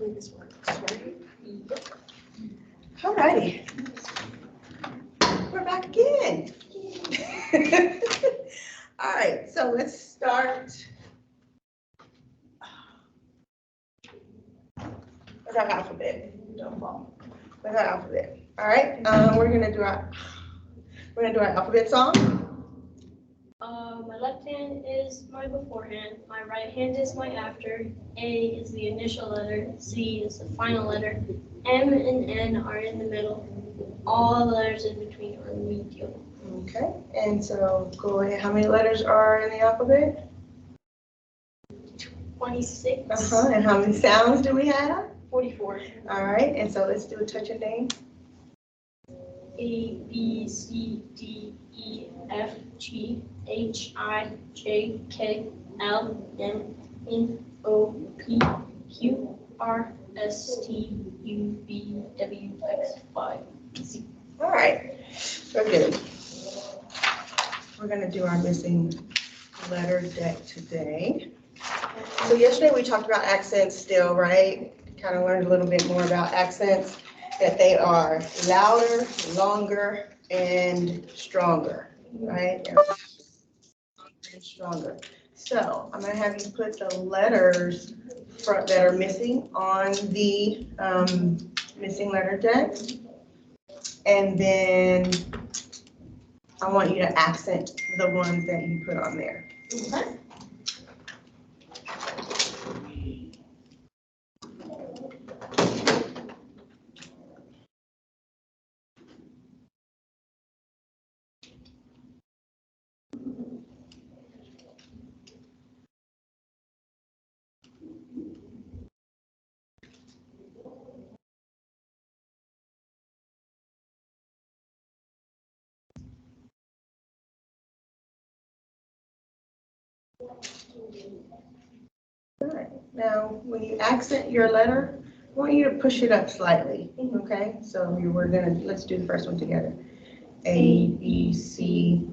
hopefully this works, right? Yep. All righty. We're back again. All right, so let's start. With our alphabet. Don't fall. With our alphabet. All right. We're gonna do our alphabet song. My left hand is my beforehand. My right hand is my after. A is the initial letter. C is the final letter. M and N are in the middle. All letters in between are medial. Okay. And so go ahead. How many letters are in the alphabet? 26. And how many sounds do we have? 44. All right. And so let's do a touch and name. A, B, C, D, E, F, G, H, I, J, K, L, M, N, O, P, Q, R, S, T, U, V, W, X, Y, Z. All right. Very good. We're going to do our missing letter deck today. So yesterday we talked about accents still, right? Kind of learned a little bit more about accents, that they are louder, longer, and stronger, right? And stronger. So I'm going to have you put the letters that are missing on the missing letter deck. And then I want you to accent the ones that you put on there. Okay. All right. Now, when you accent your letter, I want you to push it up slightly. Okay. So let's do the first one together. A, B, C,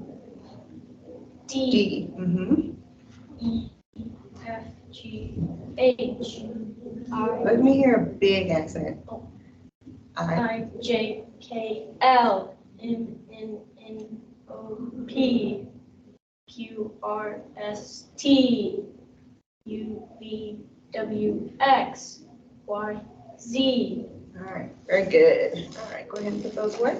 D. E, F, G, H, I. Let me hear a big accent. I, J, K, L, M, N, N, O, P, Q, R, S, T, U, V, W, X, Y, Z. All right, very good. All right, go ahead and put those away.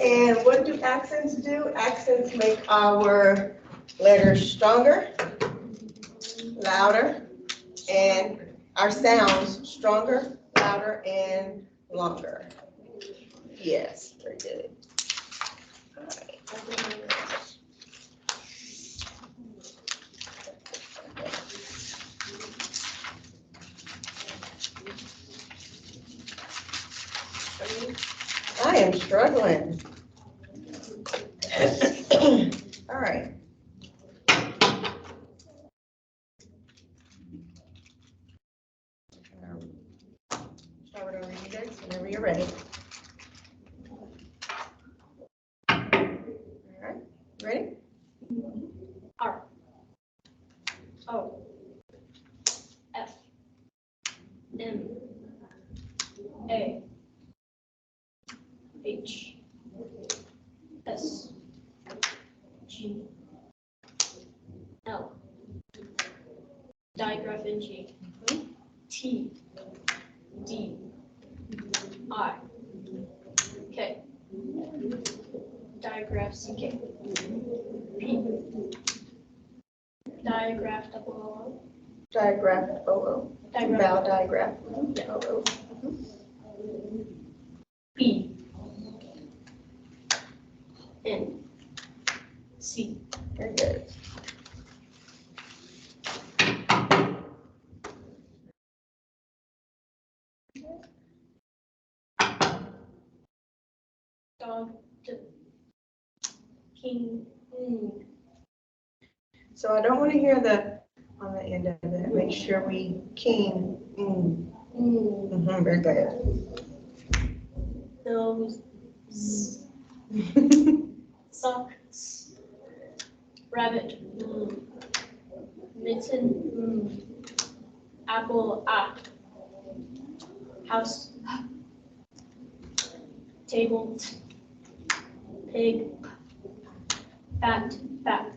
And what do accents do? Accents make our letters stronger, louder, and our sounds stronger, louder, and longer. Yes, very good. All right. I am struggling. All right. Start over you guys whenever you're ready. All right, ready? R, O, F, M, A, H, S, G, L, digraph in G, T, D, I, K, digraph CK, P, digraph double Digraph OO. Digraph. Vowel digraph. Yeah. OO. B, N, C. Very good. Dog, king, So I don't want to hear the on the end of it. Make sure we king. Very good. nose, socks, rabbit, mitten, Apple, ah. House, table, pig, fat, fat,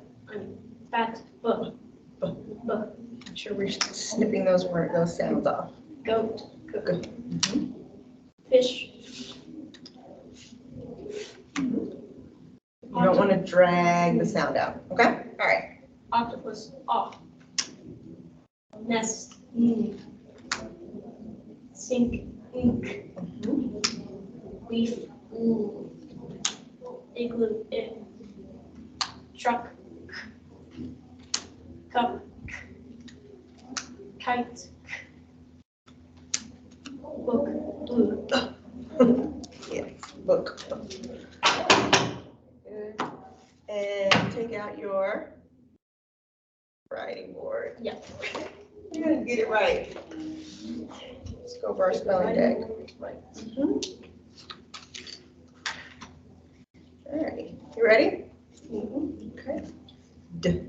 fat, Make sure we're snipping those sounds off. goat, Good. fish. You don't want to drag the sound out, okay? All right. Octopus, off. Nest, sink, ink. Leaf, ooh. Igloo, it. Truck, cup, kite, book, blue. Yes, book. Good. And take out your writing board. Yeah. You're gonna get it right. Let's go over our spelling deck. Right. All right, you ready? Okay. D.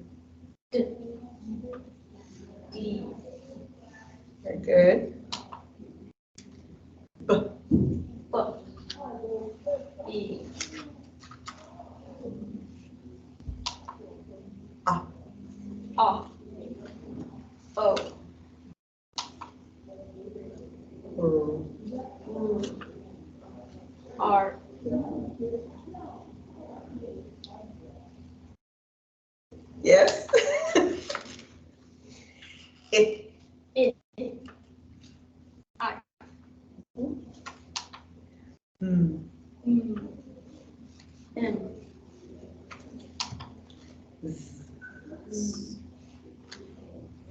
D. Very good. B. Book. B. Ah. Off. O. Ooh. R. Yes. It. It. I. Mm. M. Z.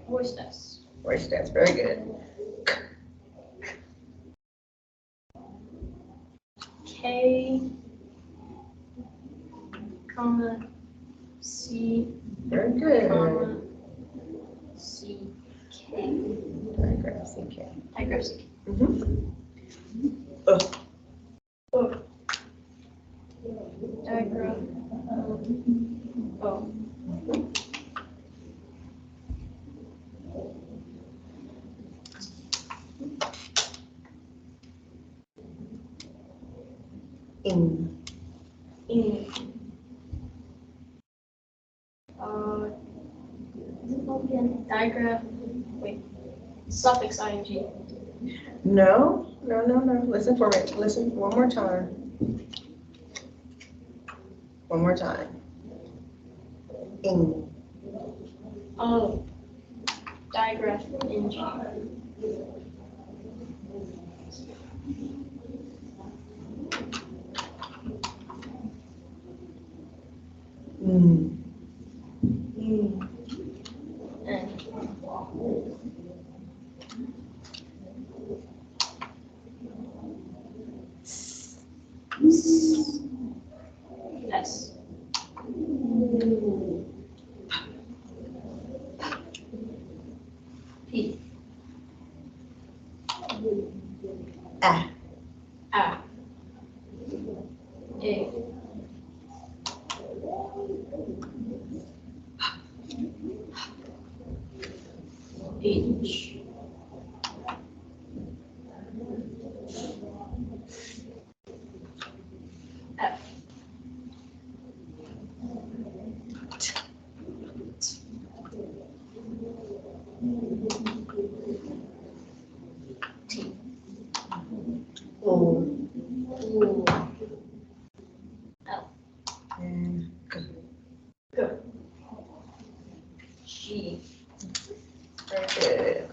Voice test. Voice test, very good. K, comma, C, Very good. comma, C, K. Diagram CK. Diagram C. Book. Diagram. O. In. In. Diagram. Wait. Suffix ing. No. Listen for me. Listen one more time. One more time. In. Oh. Diagram ing. Mm. N. S. P. Ah. A. A. H. F. T. O. Ooh. L. And G. G. G. Very good.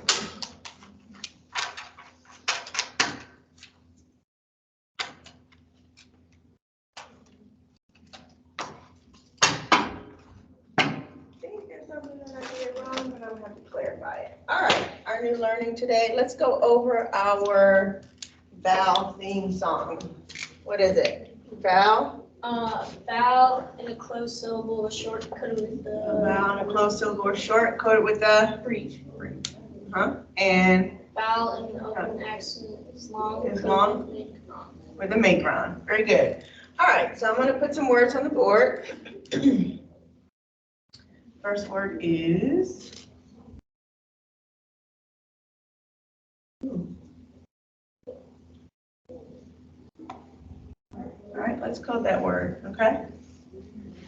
I think there's something that I did wrong, but I'm gonna have to clarify it. All right, our new learning today. Let's go over our vowel theme song. What is it? Vowel? Vowel in a closed syllable, short coded with A the vowel in a closed syllable or short coded with a brief. and Vowel in an open accent is long. Is coded long? with macron. with a macron. Very good. All right, so I'm gonna put some words on the board. First word is let's code that word, okay?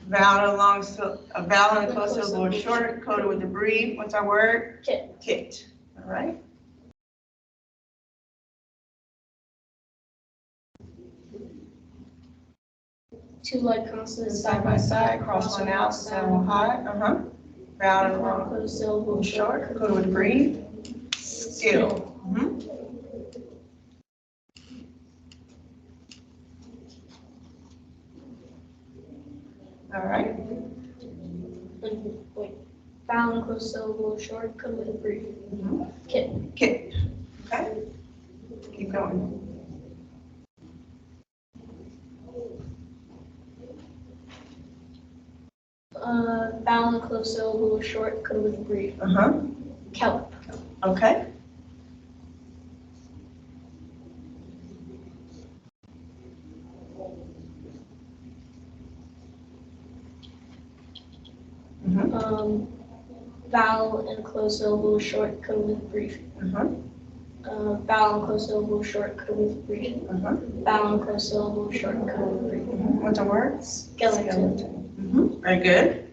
Vowel a vowel and a closed syllable is short, coded with a brief. What's our word? Kit. Kit. All right. Two like consonants Side by side, cross one out, sound high. Vowel and long closed syllable short, coded with a brief. Still. All right. Wait. Vowel and closed syllable short, coded with a brief. Kit. Kit. Okay. Keep going. Vowel and closed syllable short, coded with a brief. CALT. Okay. Vowel and closed syllable short, coded with a brief. Vowel and closed syllable short, coded with a brief. Vowel and closed syllable short, coded with a brief. What's our word? Skeleton. Very good.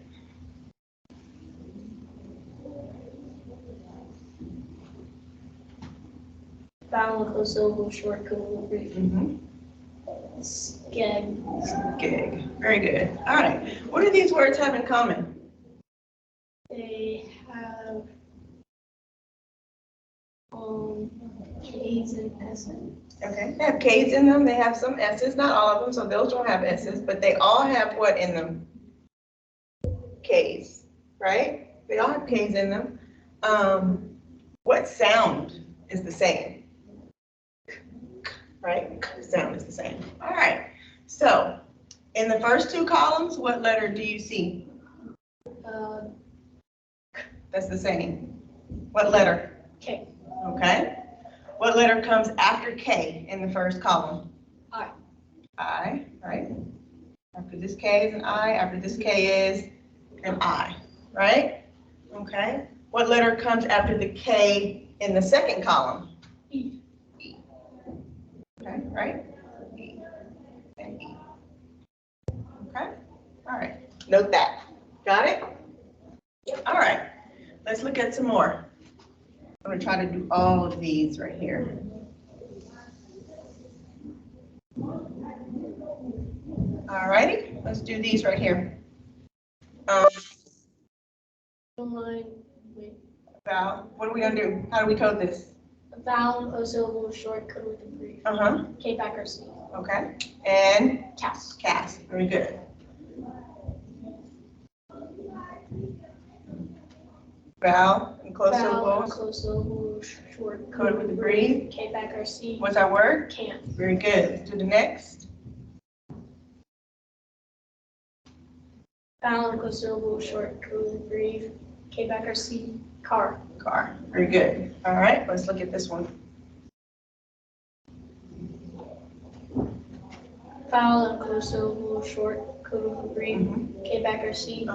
Vowel and closed syllable short, coded with a brief. Skeg. Gig. Very good. All right. What do these words have in common? They have K's and S's. Okay. They have K's in them. They have some S's. Not all of them, so those don't have S's, but they all have what in them? K's, right? They all have K's in them. What sound is the same? Right? Sound is the same. All right. So in the first two columns, what letter do you see? That's the same. What letter? K. Okay. What letter comes after K in the first column? I. I, right? After this K is an I, after this K is an I, right? Okay. What letter comes after the K in the second column? E. E. Okay, right? E and E. Okay. All right. Note that. Got it? All right. Let's look at some more. I'm going to try to do all of these right here. All righty. Let's do these right here. Wait. Vowel. What are we going to do? How do we code this? A vowel and closed syllable short, coded with a brief. K back or C. Okay. And Cast. cast. Very good. Vowel and closed Vowel and syllables. closed syllable short, Coded with a brief. K back or C. What's our word? Can't. Very good. Let's do the next. Vowel and closed syllable short, coded with a brief. K back or C. Car. Car. Very good. All right. Let's look at this one. Vowel and closed syllable short, coded with a brief. K back or C.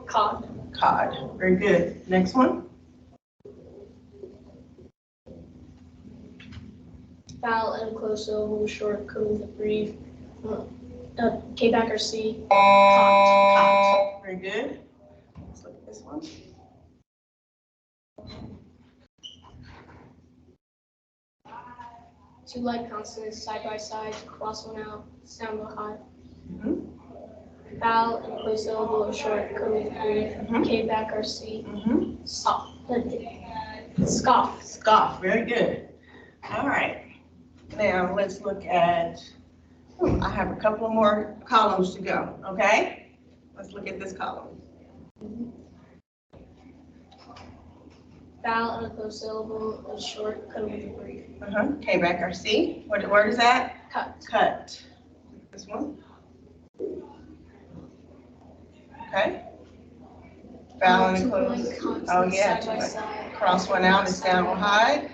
Cod. Cod. Very good. Next one. Vowel and closed syllable short, coded with a brief. K back or C. Cot. Cot. Very good. Let's look at this one. Two like consonants side by side, cross one out, sound behind. Vowel and closed syllable short, coded with a brief. K back or C. Soft. Scoff. Scoff. Very good. All right. Now let's look at, I have a couple more columns to go, okay? Let's look at this column. Vowel and a closed syllable is short, coded with a brief. K back or C. What word is that? Cut. Cut. This one. Okay. Vowel and closed. Oh yeah. Side by side. Cross one out and sound will hide.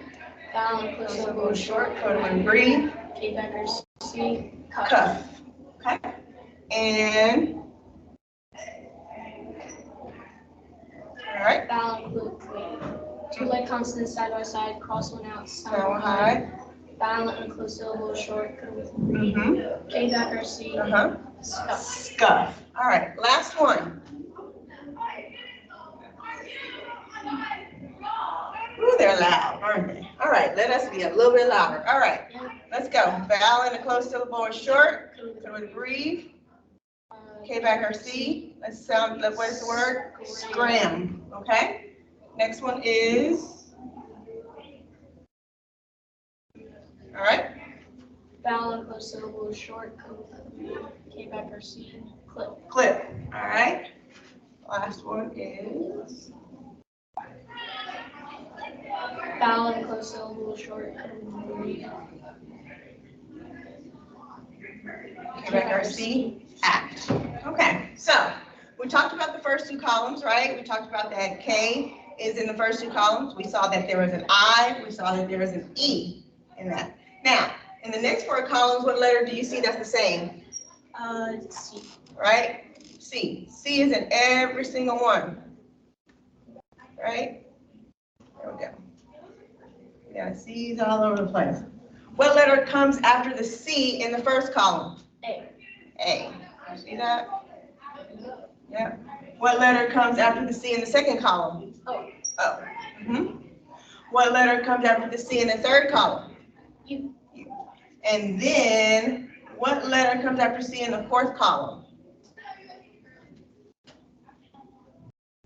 Vowel and closed syllable Syllable is short, coded with a brief. K back or C. Cut. Cuff. Okay. And. All right. Vowel and closed. Two like consonants side by side, cross one out, Sound will sound behind. hide. Vowel and closed syllable short. Mm-hmm. K back or C. Uh-huh. Scuff. Scuff. All right, last one. Ooh, they're loud, aren't they? All right, let us be a little bit louder. All right, let's go. Vowel and a closed syllable or short. So we breathe. K back or C. Let's sound, what is the word? Scram. Okay. Next one is. All right. Vowel and closed syllable short. K back or C. Clip. Clip. All right. Last one is. Vowel and closed syllable short. K back or C. Act. Okay. So we talked about the first two columns, right? We talked about that K is in the first two columns. We saw that there was an I. We saw that there was an E in that. Now, in the next four columns, what letter do you see that's the same? C. Right? C. C is in every single one. Right? There we go. Yeah, C's all over the place. What letter comes after the C in the first column? A. A. You see that? Yeah. What letter comes after the C in the second column? O. O. Mm-hmm. What letter comes after the C in the third column? U. And then, what letter comes after C in the fourth column?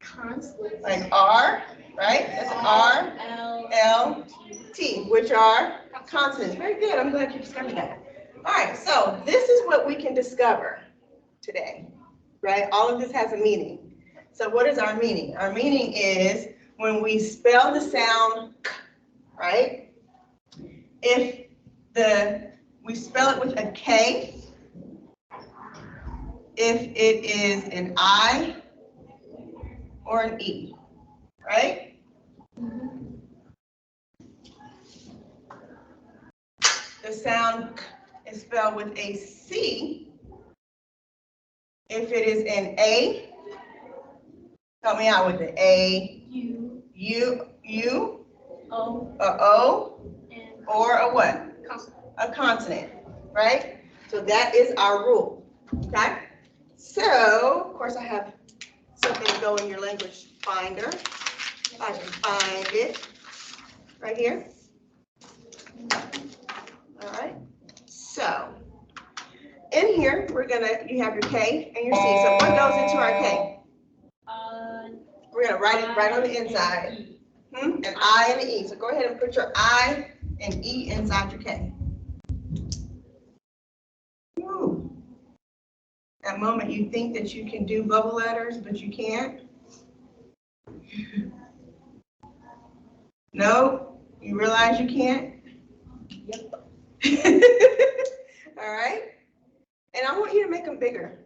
Consonant. Like R, right? That's an R, L, T, which are consonants. Very good. I'm glad you discovered that. All right, so this is what we can discover today, right? All of this has a meaning. So what is our meaning? Our meaning is when we spell the sound K, right? If we spell it with a K, if it is an I or an E, right? The sound K is spelled with a C. If it is an A, help me out with it. A, U, O. a O, And or a what? consonant. A consonant, right? So that is our rule, okay? So, of course, I have something to go in your language finder. If I can find it, right here. All right, so in here, you have your K and your C. So what goes into our K? We're gonna write it right on the inside. An I and an E. So go ahead and put your I and E inside your K. Woo. That moment you think that you can do bubble letters, but you can't. No, you realize you can't? Yep. All right. And I want you to make them bigger.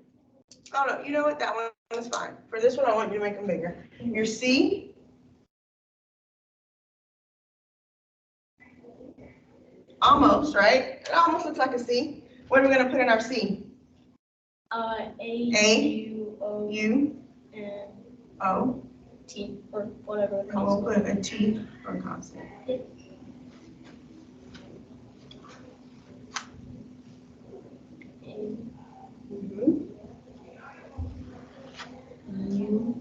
Oh, no, you know what? That one is fine. For this one, I want you to make them bigger. Your C. Almost, right? It almost looks like a C. What are we going to put in our C? A, U, O, U, and O. T, or whatever the And we'll consonant. put a T for a consonant. Mhm. U.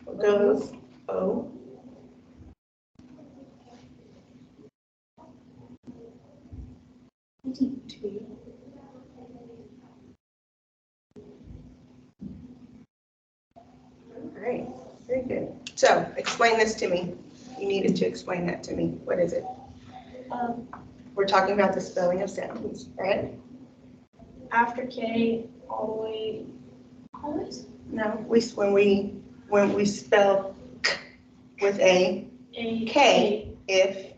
What goes? O. T. Great, very good. So explain this to me. You needed to explain that to me. What is it? We're talking about the spelling of sounds, right? After K, all the way, always? No, when we spell K with a K, if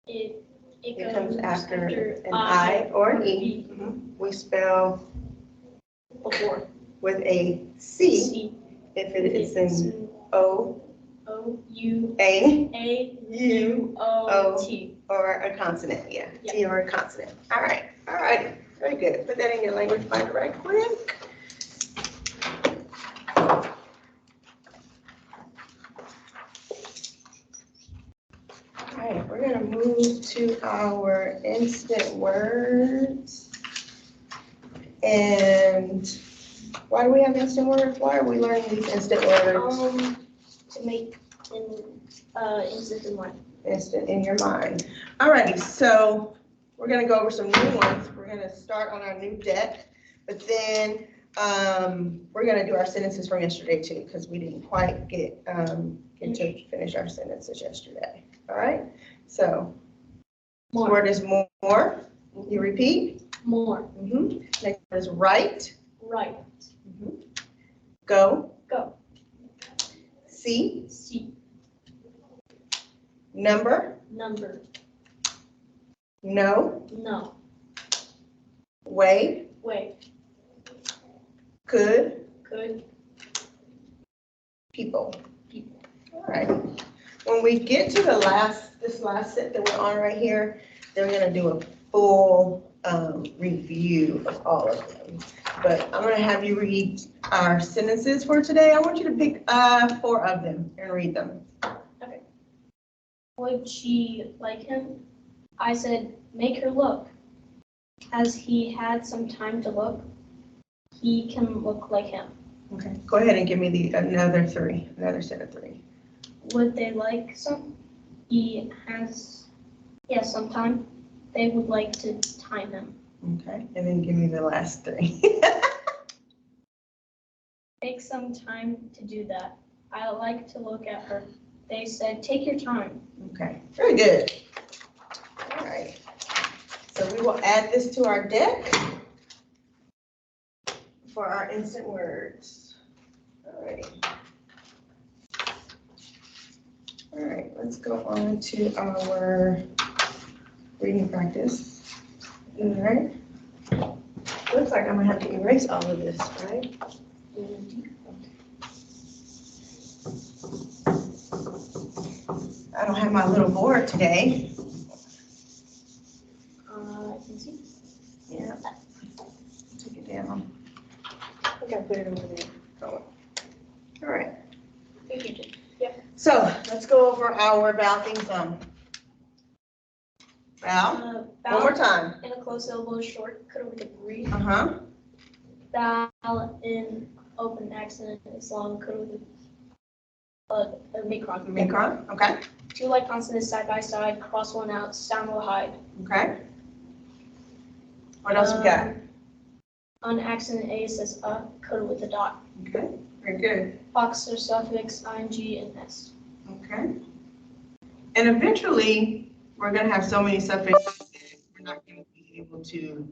it comes after an I or an E, we spell before with a C. C. If it is an O, O, U, A, U, O, T. or a consonant, yeah, T or a consonant. All right, very good. Put that in your language finder right quick. move to our instant words. And why do we have instant words? Why are we learning these instant words? To make instant in one. Instant in your mind. Alrighty, so we're gonna go over some new ones. We're gonna start on our new deck, but then we're gonna do our sentences from yesterday too, because we didn't quite get to finish our sentences yesterday. All right, so the More. word is more. You repeat. More. Next word is right. Right. Go. Go. See. See. Number. Number. No. No. Way. Way. Could. Could. People. People. All right. When we get to this last set that we're on right here, then we're gonna do a full review of all of them. But I'm gonna have you read our sentences for today. I want you to pick 4 of them and read them. Okay. Would she like him? I said, make her look. Has he had some time to look? He can look like him. Okay. Go ahead and give me another set of 3. Would they like some? He has, yes, some time. They would like to time him. Okay. And then give me the last 3. Take some time to do that. I like to look at her. They said, take your time. Okay. Very good. All right. So we will add this to our deck for our instant words. All right. All right, let's go on to our reading practice. All right. Looks like I'm gonna have to erase all of this, right? I don't have my little board today. I can see. Yeah. Take it down. I think I put it over there. Oh. All right. I think you did. So let's go over our vowel theme song. Vowel. One more time. In a closed syllable, short, cut with a brief. Vowel in open accent is long, cut with a micron. Micron. Okay. 2 like consonants side by side, cross one out, sound will hide. Okay. What else we got? On accent A says cut with a dot. Okay. Very good. Box or suffix ing and s. Okay. And eventually, we're going to have so many suffixes that we're not going to be able to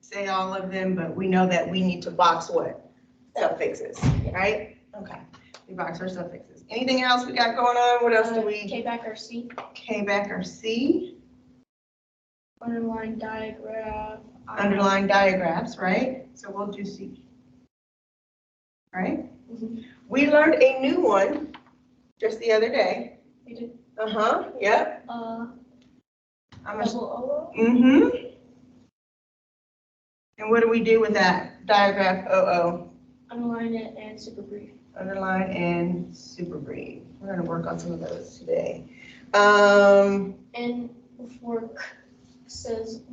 say all of them, but we know that we need to box what? Suffixes, right? Okay. We box our suffixes. Anything else we got going on? What else do we? K back or C. K back or C. Underline diagraph. Underline diagraphs, right? So we'll do C. Right? We learned a new one just the other day. We did. Yep. Double O. And what do we do with that? Diagraph OO. Underline it and super brief. Underline and super brief. We're going to work on some of those today. And before k says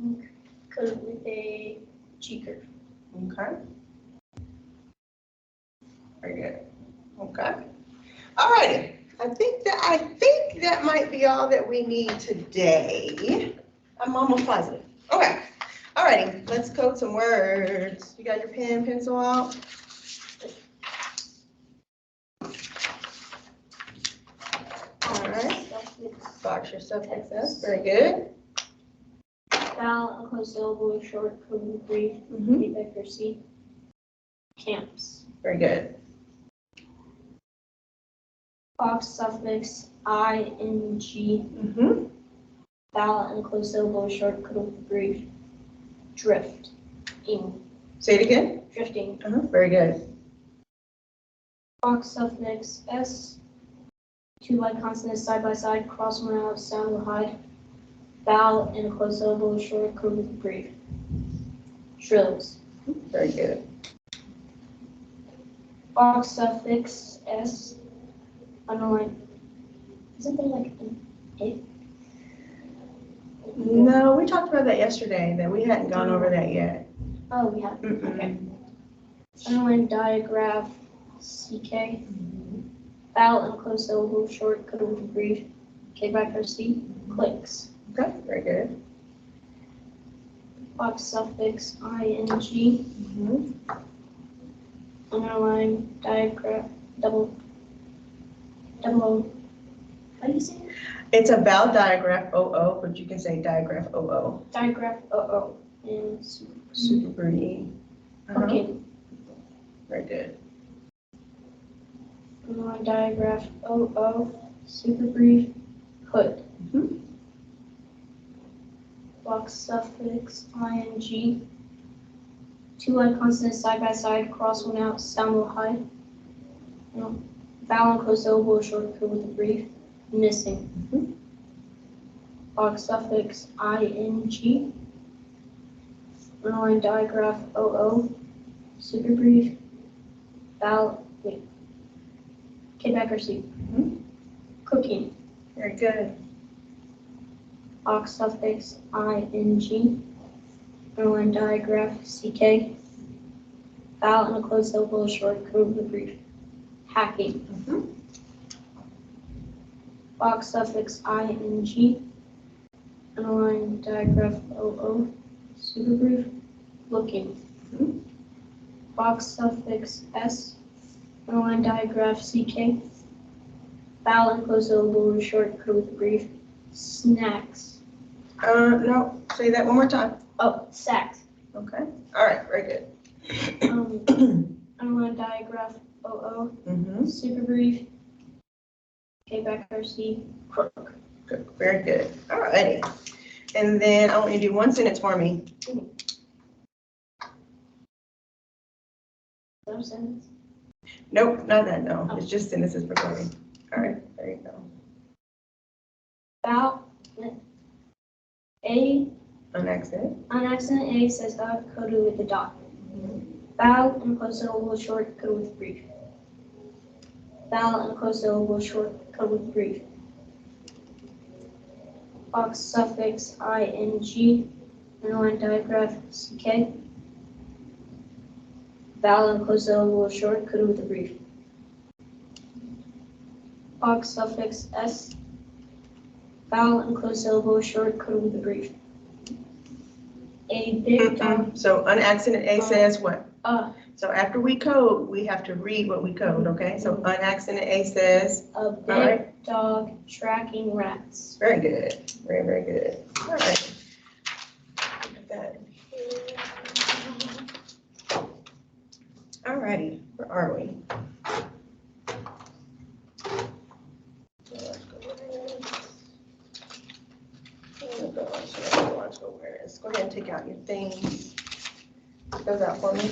cut with a G curve. Okay. Very good. Okay. All righty. I think that might be all that we need today. I'm almost positive. Okay. All righty. Let's code some words. You got your pen and pencil out? All right. Box your suffixes. Very good. Vowel, a closed syllable, short, cut with brief. K back or C. Camps. Very good. Box suffix ing. Vowel and closed syllable, short, cut with brief. Drift. Say it again. Drifting. Very good. Box suffix s. 2 like consonants side by side, cross one out, sound will hide. Vowel and a closed syllable, short, cut with brief. Shrills. Very good. Box suffix s. Underline. Isn't there like an A? No, we talked about that yesterday, that we hadn't gone over that yet. Oh, we have, okay. Underline digraph, CK. Vowel and closed syllable, short, code with brief. K back or C, clicks. Okay, very good. Box suffix, ing. Underline digraph, double O. How do you say it? It's a vowel digraph, OO, but you can say digraph, OO. Digraph, OO. And Super pretty. okay. Very good. Underline digraph, OO. Super brief, hood. Box suffix, ing. Two like consonants side by side, cross one out, sound will hide. Vowel and closed syllable, short code with a brief, missing. Box suffix, ing. Underline digraph, OO. Super brief, vowel, wait. K back or C. Cooking. Very good. Box suffix, ing. Underline digraph, CK. Vowel and a closed syllable, short code with a brief, hacking. Box suffix, ing. Underline digraph, OO. Super brief, looking. Box suffix, S. Underline digraph, CK. Vowel and closed syllable, short code with a brief, snacks. No, say that one more time. Oh, sacks. Okay, all right, very good. Underline digraph, OO. Mm-hmm. Super brief. K back or C, crook. Good, very good. All righty. And then I want you to do one sentence for me. No sentence. Nope, not that, no. It's just sentences for me. All right, there you go. Vowel, A, An accent. on accident, A says coded with a dot. Vowel and closed syllable, short, code with brief. Vowel and closed syllable, short, code with brief. Box suffix, ing. Underline digraph, CK. Vowel and closed syllable, short, coded with a brief. Box suffix, S. Vowel and closed syllable, short, coded with a brief. A big dog. So an accent A says what? So after we code, we have to read what we code, okay? So an accent A says, a big dog tracking rats. very good, very, very good. All right. Put that in here. All righty, where are we? Let's go ahead and take out your things. Those out for me.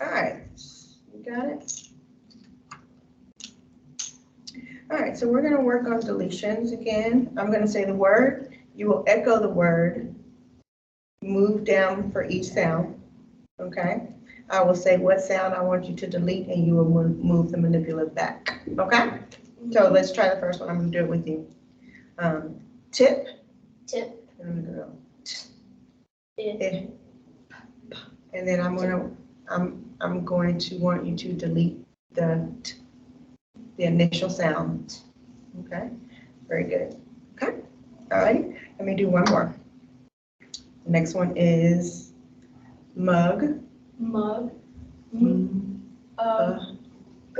All right, you got it? All right, so we're gonna work on deletions again. I'm gonna say the word, you will echo the word, move down for each sound, okay? I will say what sound I want you to delete and you will move the manipulative back, okay? So let's try the first one. I'm gonna do it with you. Tip. Tip. And I'm gonna go If. and then I'm going to want you to delete the initial sound. Okay, very good. Okay, all right. Let me do one more. The next one is mug. Mug.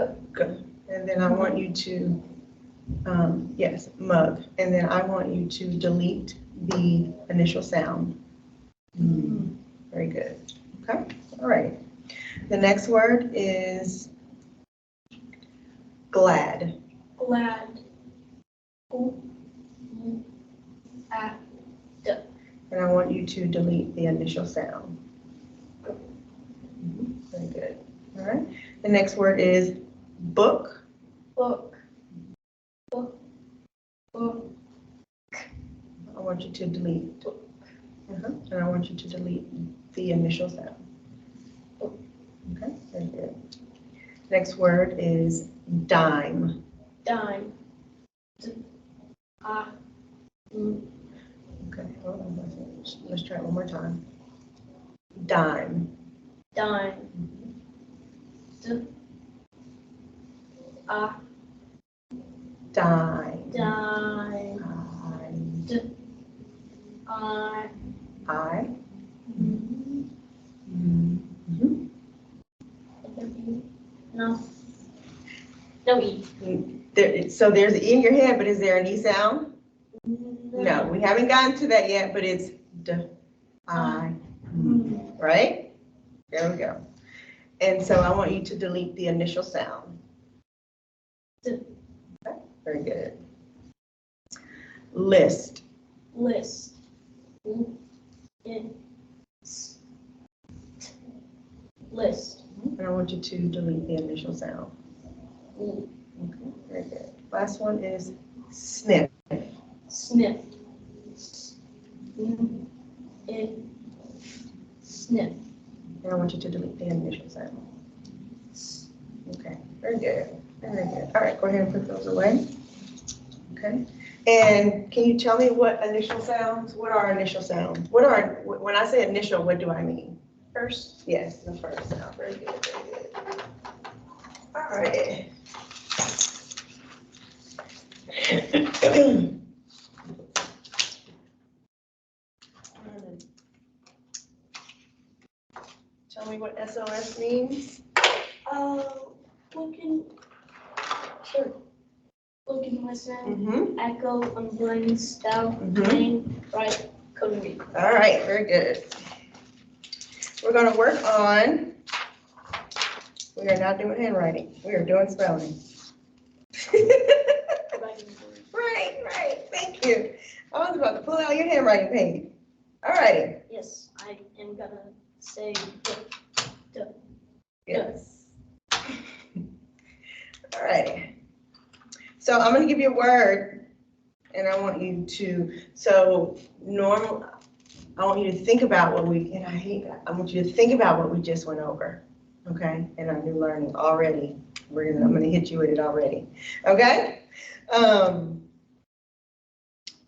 Good. And then I want you to, yes, mug. And then I want you to delete the initial sound. Very good. Okay, all right. The next word is glad. Glad. And I want you to delete the initial sound. Very good. All right. The next word is book. Book. Book. Book. I want you to delete. And I want you to delete the initial sound. Okay, very good. Next word is dime. Dime. Okay, hold on. Let's try it one more time. Dime. Dime. Dime. Dime. I. No. No E. So there's an E in your head, but is there an E sound? No, we haven't gotten to that yet, but it's D, I, right? There we go. And so I want you to delete the initial sound. D. Okay, very good. List. List. List. And I want you to delete the initial sound. Okay, very good. Last one is sniff. Sniff. Sniff. And I want you to delete the initial sound. Okay, very good. Very good. All right, go ahead and put those away. Okay. And can you tell me what initial sounds? What are initial sounds? When I say initial, what do I mean? First. Yes, the first sound. Very good, very good. All right. Tell me what SOS means. Looking. Sure. Looking, listen, Mm-hmm. echo, unblend, spell, Mhm. name, write, code, and read. All right, very good. We're going to work on, we are not doing handwriting, we are doing spelling. Right, thank you. I was about to pull out your handwriting page. All righty. Yes, I am gonna say Yes. All righty. So I'm going to give you a word, and I want you to, I want you to think about what I want you to think about what we just went over, okay? In our new learning already. I'm going to hit you with it already, okay?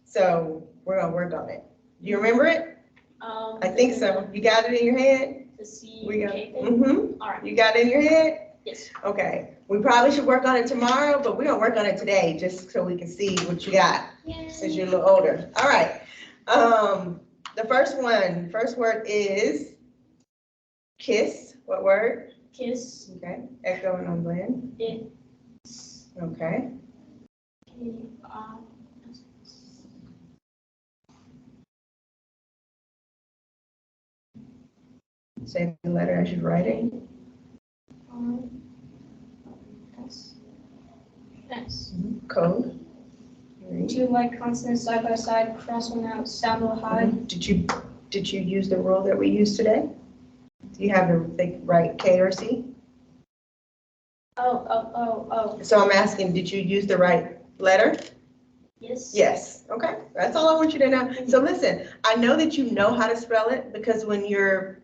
So we're going to work on it. Do you remember it? I think so. You got it in your head? The C, We got K thing? Mm-hmm. All right, You got it in your head? yes. Okay. We probably should work on it tomorrow, but we're going to work on it today just so we can see what you got since you're a little older. All right. The first word is kiss. What word? Kiss, Okay. Echo and unblend. it's, Okay. K-I, Say the letter as you write it. S, S. Code. Two like consonants side by side, cross one out, sound will high. Did you use the rule that we used today? Do you have the right K or C? Oh. So I'm asking, did you use the right letter? Yes. Yes. Okay. That's all I want you to know. So listen, I know that you know how to spell it because when you're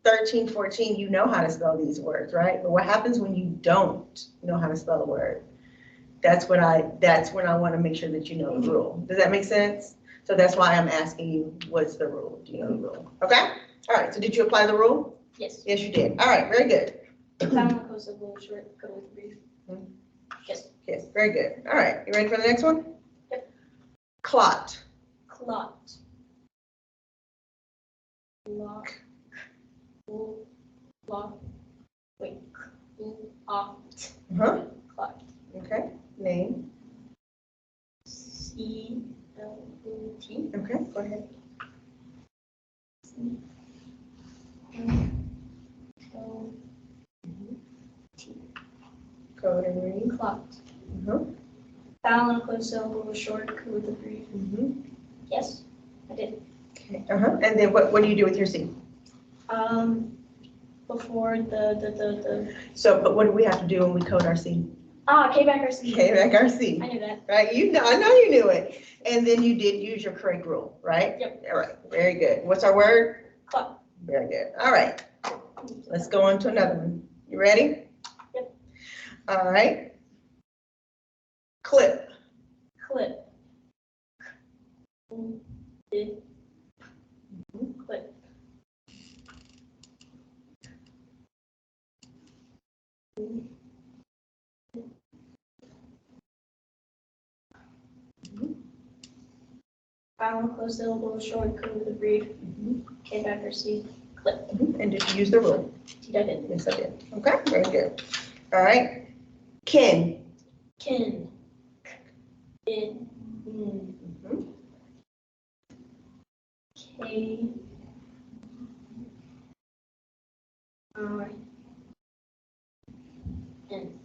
13, 14, you know how to spell these words, right? But what happens when you don't know how to spell a word? That's when I want to make sure that you know the rule. Does that make sense? So that's why I'm asking you, what's the rule? Do you know the rule? Okay? All right. So did you apply the rule? Yes. Yes, you did. All right. Very good. Found goes a little short, go with brief. Yes. Yes. Very good. All right. You ready for the next one? Yep. Clot. Clot. Clot. Clot. Wait. Clot. Clot. Okay. Name. C-L-O-T. Okay. Go ahead. Code and read. Clot. Uh-huh. Vowel and closed syllable was short, code with a brief. Yes, I did. Okay. And then what do you do with your C? Before the. So, but what do we have to do when we code our C? K back our C. K back our C. I knew that. Right? I know you knew it. And then you did use your correct rule, right? Yep. All right. Very good. What's our word? Clot. Very good. All right. Let's go on to another one. You ready? Yep. All right. Clip. Clip. Clip. Final close syllable, short code with a brief. K back or C. Clip. And did you use the rule? I did. Yes, I did. Okay, very good. All right. Kin. Kin. In. K. R. N.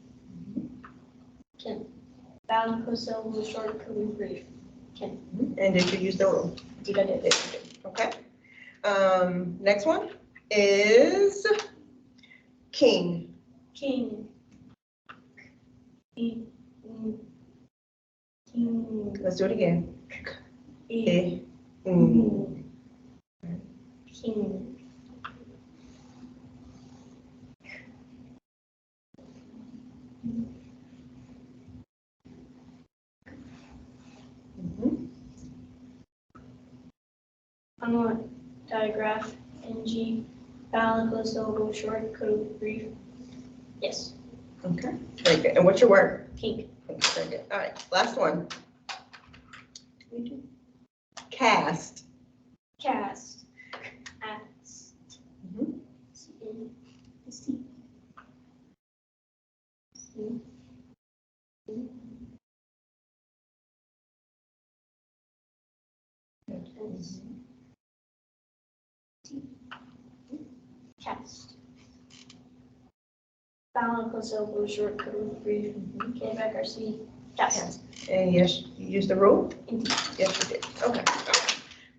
Kin. Final close syllable, short code with brief. Kin. And did you use the rule? I did. Yes, you did. Okay. Next one is king. King. King. King. Let's do it again. King. Mm. King. Unlock, digraph, NG, vowel, close syllable, short, code, brief. Yes. Okay, very good. And what's your word? Pink. Very good. All right, last one. Cast. Cast. Ast. Mhm. C. Cast. Vowel, close syllable, short, code, brief. K back or C. Cast. And yes, you used the rule? Indeed. Yes, you did. Okay.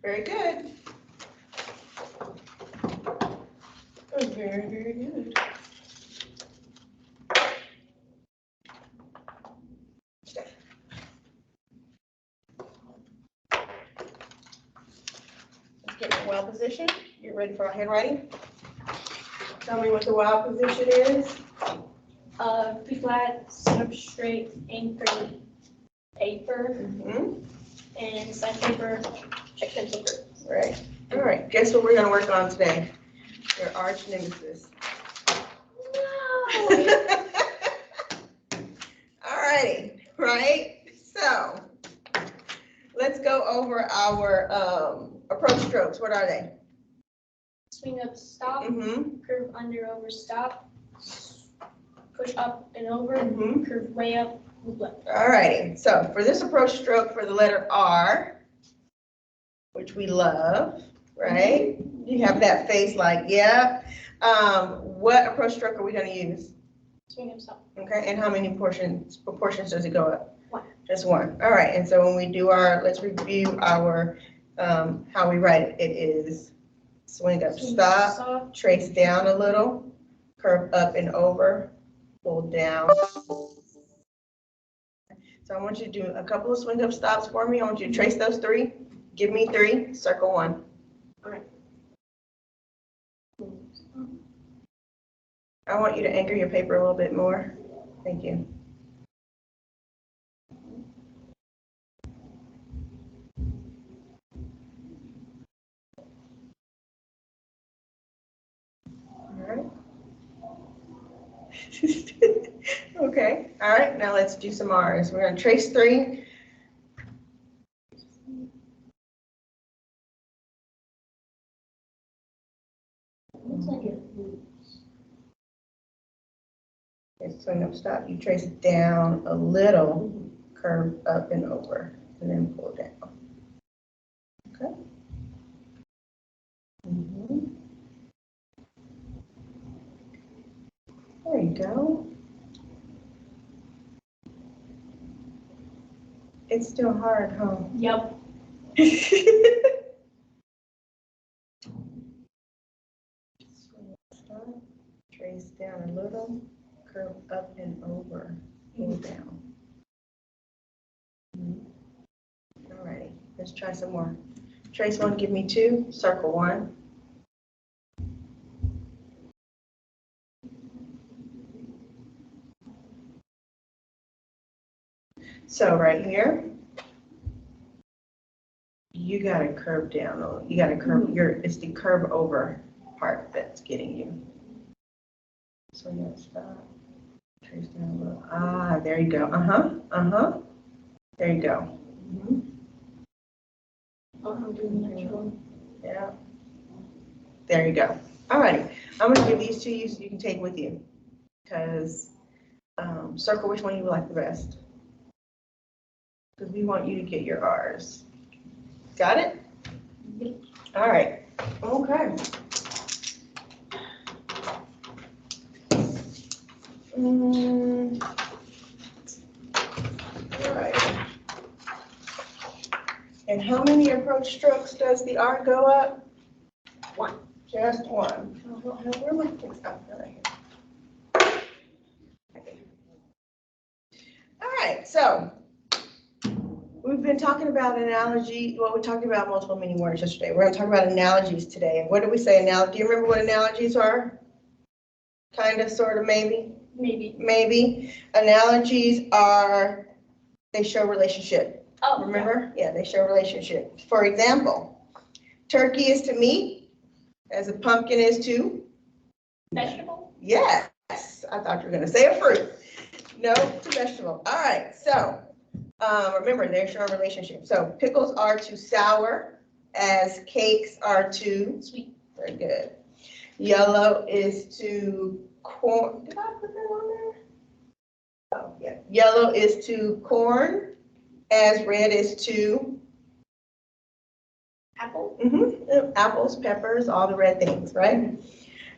Very good. Very, very good. Let's get in wild position. You ready for our handwriting? Tell me what the wild position is. B flat, sit up straight, anchor, paper, and side paper, check pencil paper. Right. All right. Guess what we're going to work on today? Your arch nemesis. No. All righty. Right. So let's go over our approach strokes. What are they? Swing up, stop, Mm-hmm. curve under, over, stop, push up and over, Mm-hmm. curve way up, move left. All righty. So for this approach stroke for the letter R, which we love, right? You have that face like, yeah. What approach stroke are we going to use? Swing up, stop. Okay, and how many proportions does it go up? One. Just one. All right, and so when we do let's review our, how we write it. It is swing up, stop, trace down a little, curve up and over, pull down. So I want you to do a couple of swing up stops for me. I want you to trace those three. Give me three, circle one. All right. I want you to anchor your paper a little bit more. Thank you. All right. Okay, all right, now let's do some R's. We're going to trace three. Looks like it moves. Okay, swing up, stop. You trace it down a little, curve up and over, and then pull down. Okay. There you go. It's still hard, huh? Yep. Stop, trace down a little, curve up and over, pull down. All righty, let's try some more. Trace one, give me two, circle one. So right here, you gotta curve down, you gotta curve, it's the curve over part that's getting you. So let's stop, trace down a little, there you go, there you go. Oh, I'm doing the next one. Yeah. There you go. All right, I'm gonna give these to you so you can take with you. Because circle which one you like the best. Because we want you to get your R's. Got it? All right. Okay. All right. And how many approach strokes does the R go up? One. Just one. Where am I? Oh, right here. All right, so we've been talking about analogy. Well, we talked about multiple meaning words yesterday. We're going to talk about analogies today. And what do we say? Do you remember what analogies are? Kind of, sort of, maybe? Maybe. Maybe. Analogies are, they show relationship. Oh, Remember? Yeah, they show relationship. For example, turkey is to meat as a pumpkin is to? Vegetable? Yes. I thought you were going to say a fruit. No, to vegetable. All right, so remember, they show a relationship. So pickles are to sour as cakes are to? Sweet. Very good. Yellow is to corn. Did I put that on there? Oh, yeah. Yellow is to corn as red is to? Apple? Apples, peppers, all the red things, right?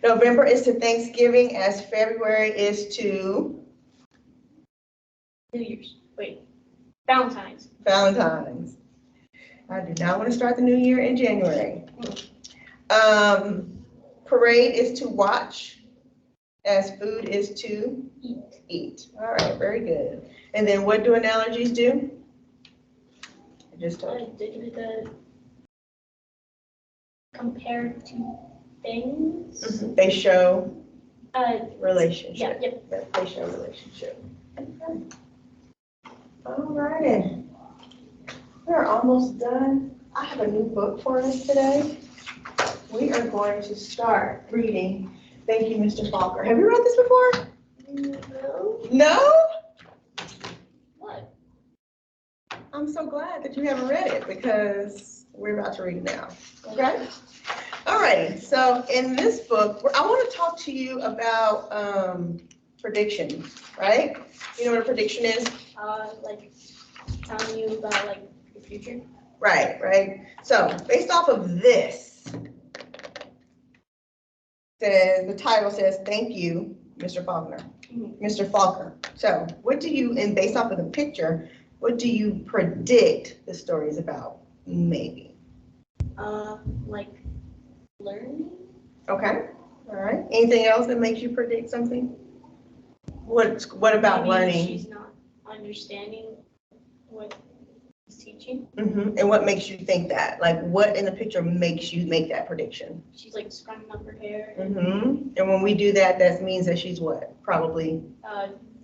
November is to Thanksgiving as February is to? New Year's. Wait. Valentine's. Valentine's. I do not want to start the new year in January. Parade is to watch as food is to? Eat. All right, very good. And then what do analogies do? I just told you. Did the compare to things? They show relationship. Yeah, yep. They show relationship. Okay. All righty. We're almost done. I have a new book for us today. We are going to start reading. Thank you, Mr. Falker. Have you read this before? No. No? What? I'm so glad that you haven't read it because we're about to read it now. Okay? All right. So in this book, I want to talk to you about prediction, right? You know what a prediction is? Like telling you about like the future. Right, right. So based off of this, the title says, "Thank you, Mr. Faulkner." Mr. Falker. So what do you, and based off of the picture, what do you predict the story is about? Maybe. Like learning. Okay. All right. Anything else that makes you predict something? What about Maybe learning? She's not understanding what he's teaching. And what makes you think that? Like, what in the picture makes you make that prediction? She's like scrubbing up her hair. And when we do that, that means that she's what? Probably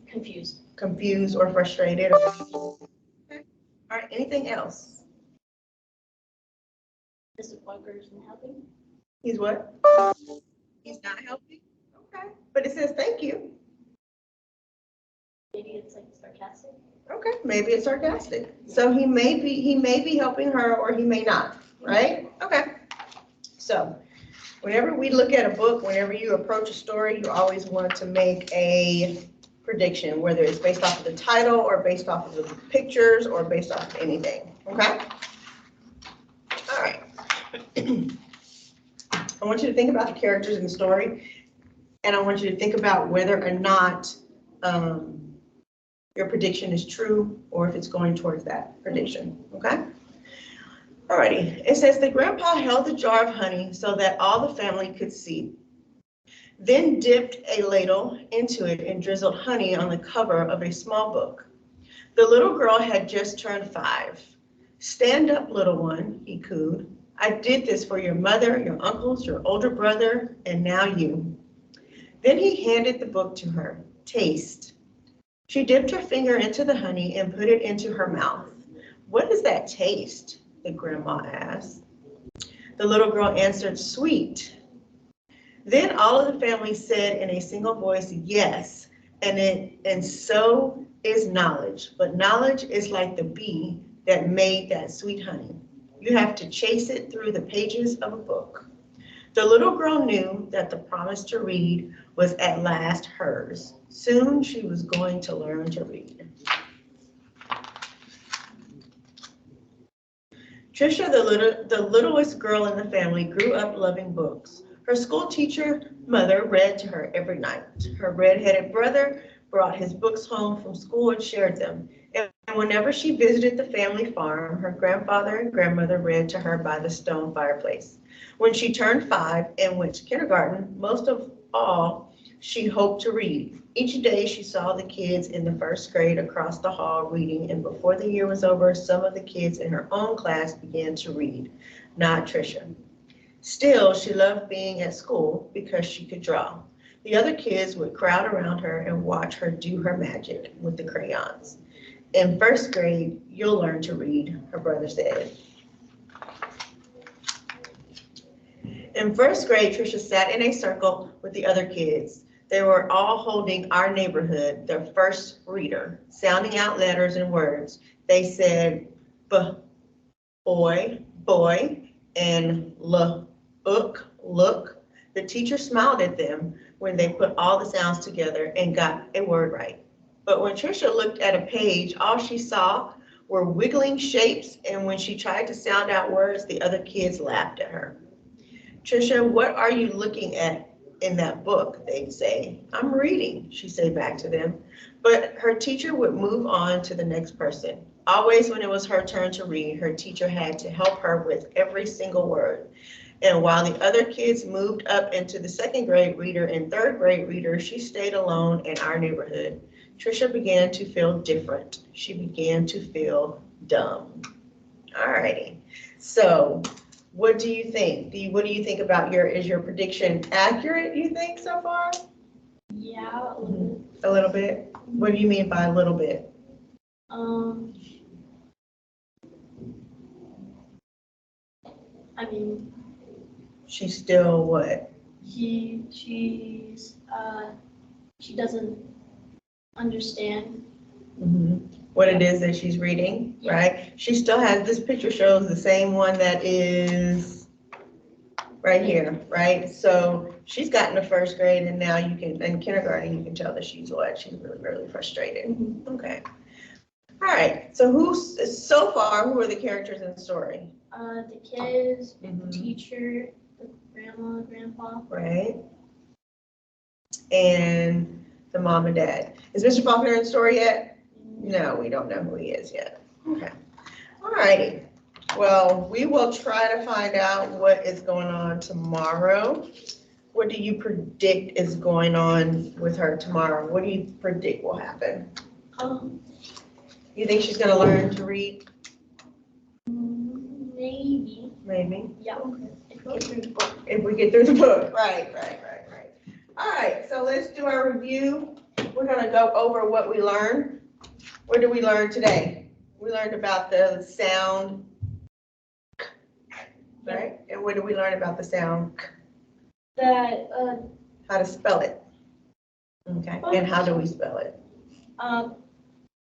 Confused. confused or frustrated. Okay. All right. Anything else? Mr. Parker isn't helping. He's what? He's not helping? Okay. But it says thank you. Maybe it's like sarcastic. Okay, maybe it's sarcastic. So he may be helping her or he may not, right? Okay. So whenever we look at a book, whenever you approach a story, you always want to make a prediction, whether it's based off of the title or based off of the pictures or based off of anything, okay? All right. I want you to think about the characters in the story, and I want you to think about whether or not your prediction is true or if it's going towards that prediction, okay? Alrighty, it says the grandpa held the jar of honey so that all the family could see, then dipped a ladle into it and drizzled honey on the cover of a small book. The little girl had just turned 5. "Stand up, little one," he cooed. "I did this for your mother, your uncles, your older brother, and now you." Then he handed the book to her. "Taste." She dipped her finger into the honey and put it into her mouth. "What does that taste?" the grandma asked. The little girl answered, "Sweet." Then all of the family said in a single voice, "Yes, and so is knowledge. But knowledge is like the bee that made that sweet honey. You have to chase it through the pages of a book." The little girl knew that the promise to read was at last hers. Soon she was going to learn to read. Trisha, the littlest girl in the family, grew up loving books. Her school teacher mother read to her every night. Her red-headed brother brought his books home from school and shared them. And whenever she visited the family farm, her grandfather and grandmother read to her by the stone fireplace. When she turned 5 and went to kindergarten, most of all, she hoped to read. Each day she saw the kids in the first grade across the hall reading, and before the year was over, some of the kids in her own class began to read, not Trisha. Still, she loved being at school because she could draw. The other kids would crowd around her and watch her do her magic with the crayons. "In first grade, you'll learn to read," her brother said. In first grade, Trisha sat in a circle with the other kids. They were all holding Our Neighborhood, their first reader, sounding out letters and words. They said boy, boy, and look, look. The teacher smiled at them when they put all the sounds together and got a word right. But when Trisha looked at a page, all she saw were wiggling shapes, and when she tried to sound out words, the other kids laughed at her. "Trisha, what are you looking at in that book?" they'd say. "I'm reading," she'd say back to them. But her teacher would move on to the next person. Always when it was her turn to read, her teacher had to help her with every single word. And while the other kids moved up into the second grade reader and third grade reader, she stayed alone in Our Neighborhood. Trisha began to feel different. She began to feel dumb. All righty. So what do you think? What do you think about is your prediction accurate, you think, so far? Yeah, A little bit? What do you mean by a little bit? I mean, She's still what? she doesn't understand. What it is that she's reading, Yeah. right? She still has, this picture shows the same one that is right here, right? So she's gotten to first grade, and now in kindergarten, you can tell that she's really, really frustrated. Okay. All right, so so far, who are the characters in the story? The kids, the teacher, the grandma, grandpa. Right. And the mom and dad. Is Mr. Faulkner in the story yet? No, we don't know who he is yet. Okay. All righty. Well, we will try to find out what is going on tomorrow. What do you predict is going on with her tomorrow? What do you predict will happen? You think she's going to learn to read? Maybe. Maybe. Yeah. If we get through the book. If we get through the book. Right. All right, so let's do our review. We're going to go over what we learned. What did we learn today? We learned about the sound, right? And what did we learn about the sound? That How to spell it. Okay, and how do we spell it?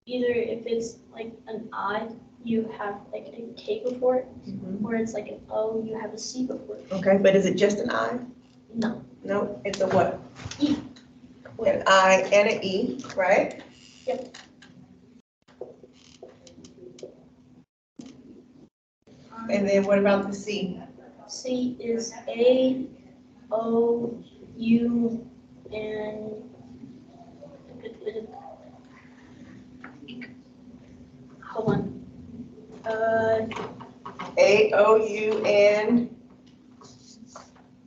Either if it's like an I, you have like a K before it, or it's like an O, you have a C before it. Okay, but is it just an I? No. No, it's a what? E. An I and an E, right? Yep. And then what about the C? C is A, O, U, and hold on. A, O, U, and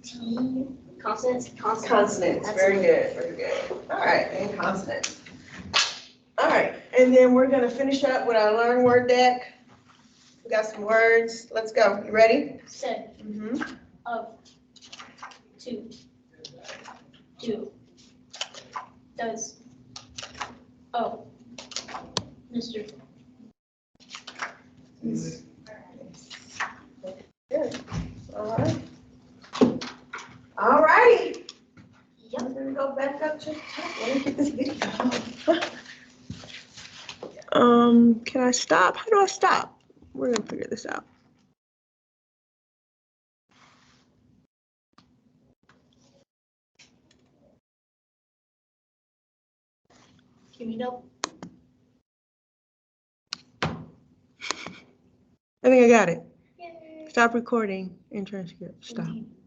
T, consonants. consonants. Very good. All right, and consonants. All right, and then we're going to finish up with our Learn Word Deck. We got some words. Let's go. You ready? Said, of, to, do, does, Oh, Mr. Good. All right. All righty. Yep. I'm gonna go back up to the top. Let me get this video. Can I stop? How do I stop? We're gonna figure this out. Give me the. I think I got it. Yay. Stop recording and transcript. Stop. Indeed.